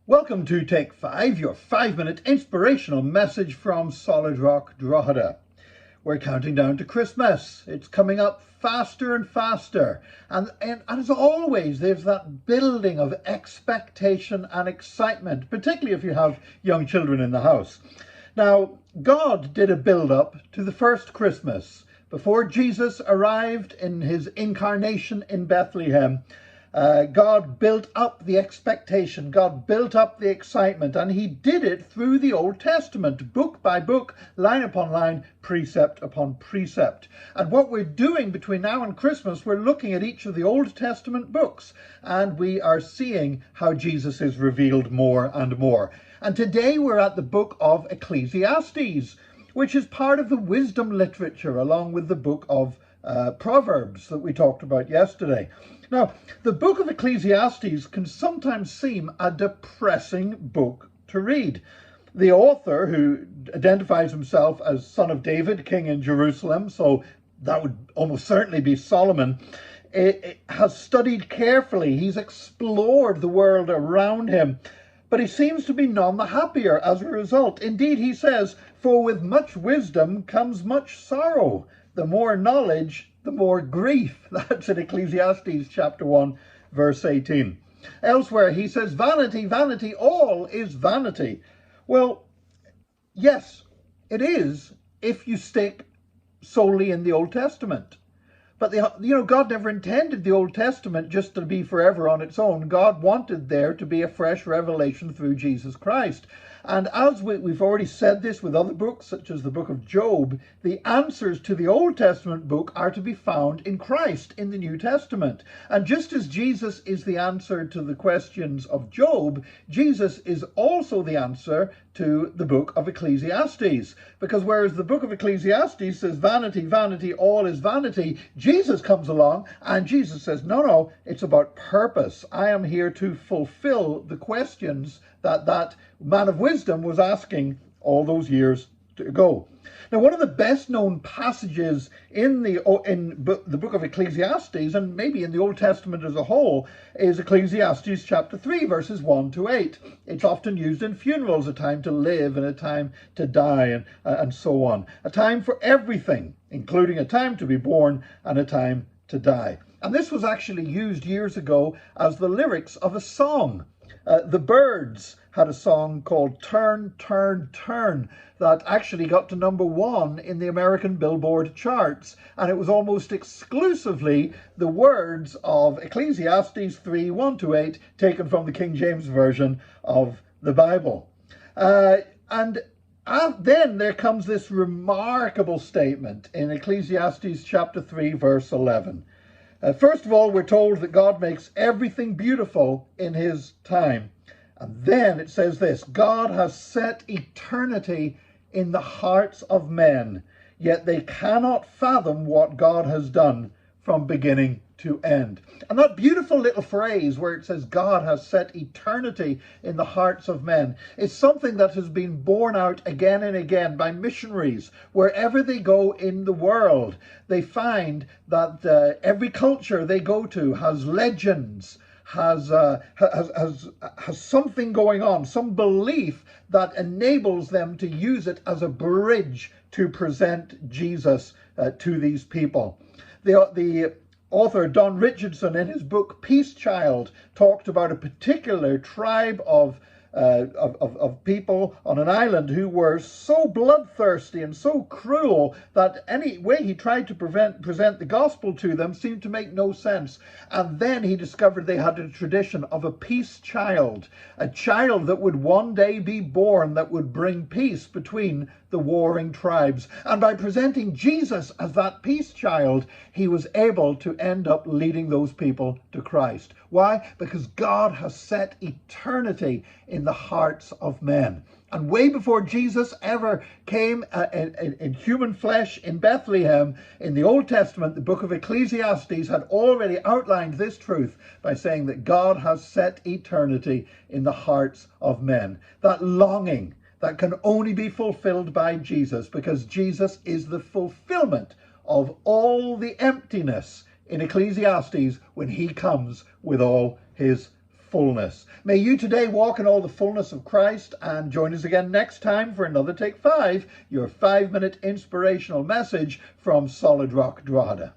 Welcome to Take 5, your 5-minute inspirational message from Solid Rock, Drogheda. We're counting down to Christmas. It's coming up faster and faster. And as always, there's that building of expectation and excitement, particularly if you have young children in the house. Now, God did a build-up to the first Christmas. Before Jesus arrived in his incarnation in Bethlehem, God built up the expectation, God built up the excitement, and he did it through the Old Testament, book by book, line upon line, precept upon precept. And what we're doing between now and Christmas, we're looking at each of the Old Testament books, and we are seeing how Jesus is revealed more and more. And today we're at the book of Ecclesiastes, which is part of the wisdom literature, along with the book of Proverbs that we talked about yesterday. Now, the book of Ecclesiastes can sometimes seem a depressing book to read. The author, who identifies himself as son of David, king in Jerusalem, so that would almost certainly be Solomon, has studied carefully. He's explored the world around him, but he seems to be none the happier as a result. Indeed, he says, "For with much wisdom comes much sorrow. The more knowledge, the more grief." That's in Ecclesiastes chapter 1, verse 18. Elsewhere, he says, "Vanity, vanity, all is vanity." Well, yes, it is if you stick solely in the Old Testament. But God never intended the Old Testament just to be forever on its own. God wanted there to be a fresh revelation through Jesus Christ. And as we've already said this with other books, such as the book of Job, the answers to the Old Testament book are to be found in Christ in the New Testament. And just as Jesus is the answer to the questions of Job, Jesus is also the answer to the book of Ecclesiastes. Because whereas the book of Ecclesiastes says, "Vanity, vanity, all is vanity," Jesus comes along and Jesus says, no, it's about purpose. I am here to fulfill the questions that man of wisdom was asking all those years ago. Now, one of the best known passages in the book of Ecclesiastes, and maybe in the Old Testament as a whole, is Ecclesiastes chapter 3, verses 1 to 8. It's often used in funerals, a time to live and a time to die, and so on. A time for everything, including a time to be born and a time to die. And this was actually used years ago as the lyrics of a song. The Byrds had a song called "Turn, Turn, Turn" that actually got to #1 in the American Billboard charts. And it was almost exclusively the words of Ecclesiastes 3, 1 to 8, taken from the King James Version of the Bible. And then there comes this remarkable statement in Ecclesiastes chapter 3, verse 11. First of all, we're told that God makes everything beautiful in his time. And then it says this: "God has set eternity in the hearts of men, yet they cannot fathom what God has done from beginning to end." And that beautiful little phrase where it says God has set eternity in the hearts of men is something that has been borne out again and again by missionaries. Wherever they go in the world, they find that every culture they go to has legends, has something going on, some belief that enables them to use it as a bridge to present Jesus to these people. The author Don Richardson, in his book Peace Child, talked about a particular tribe of people on an island who were so bloodthirsty and so cruel that any way he tried to present the gospel to them seemed to make no sense. And then he discovered they had a tradition of a peace child, a child that would one day be born that would bring peace between the warring tribes. And by presenting Jesus as that peace child, he was able to end up leading those people to Christ. Why? Because God has set eternity in the hearts of men. And way before Jesus ever came in human flesh in Bethlehem, in the Old Testament, the book of Ecclesiastes had already outlined this truth by saying that God has set eternity in the hearts of men. That longing that can only be fulfilled by Jesus, because Jesus is the fulfillment of all the emptiness in Ecclesiastes when he comes with all his fullness. May you today walk in all the fullness of Christ, and join us again next time for another Take 5, your 5-minute inspirational message from Solid Rock Drogheda.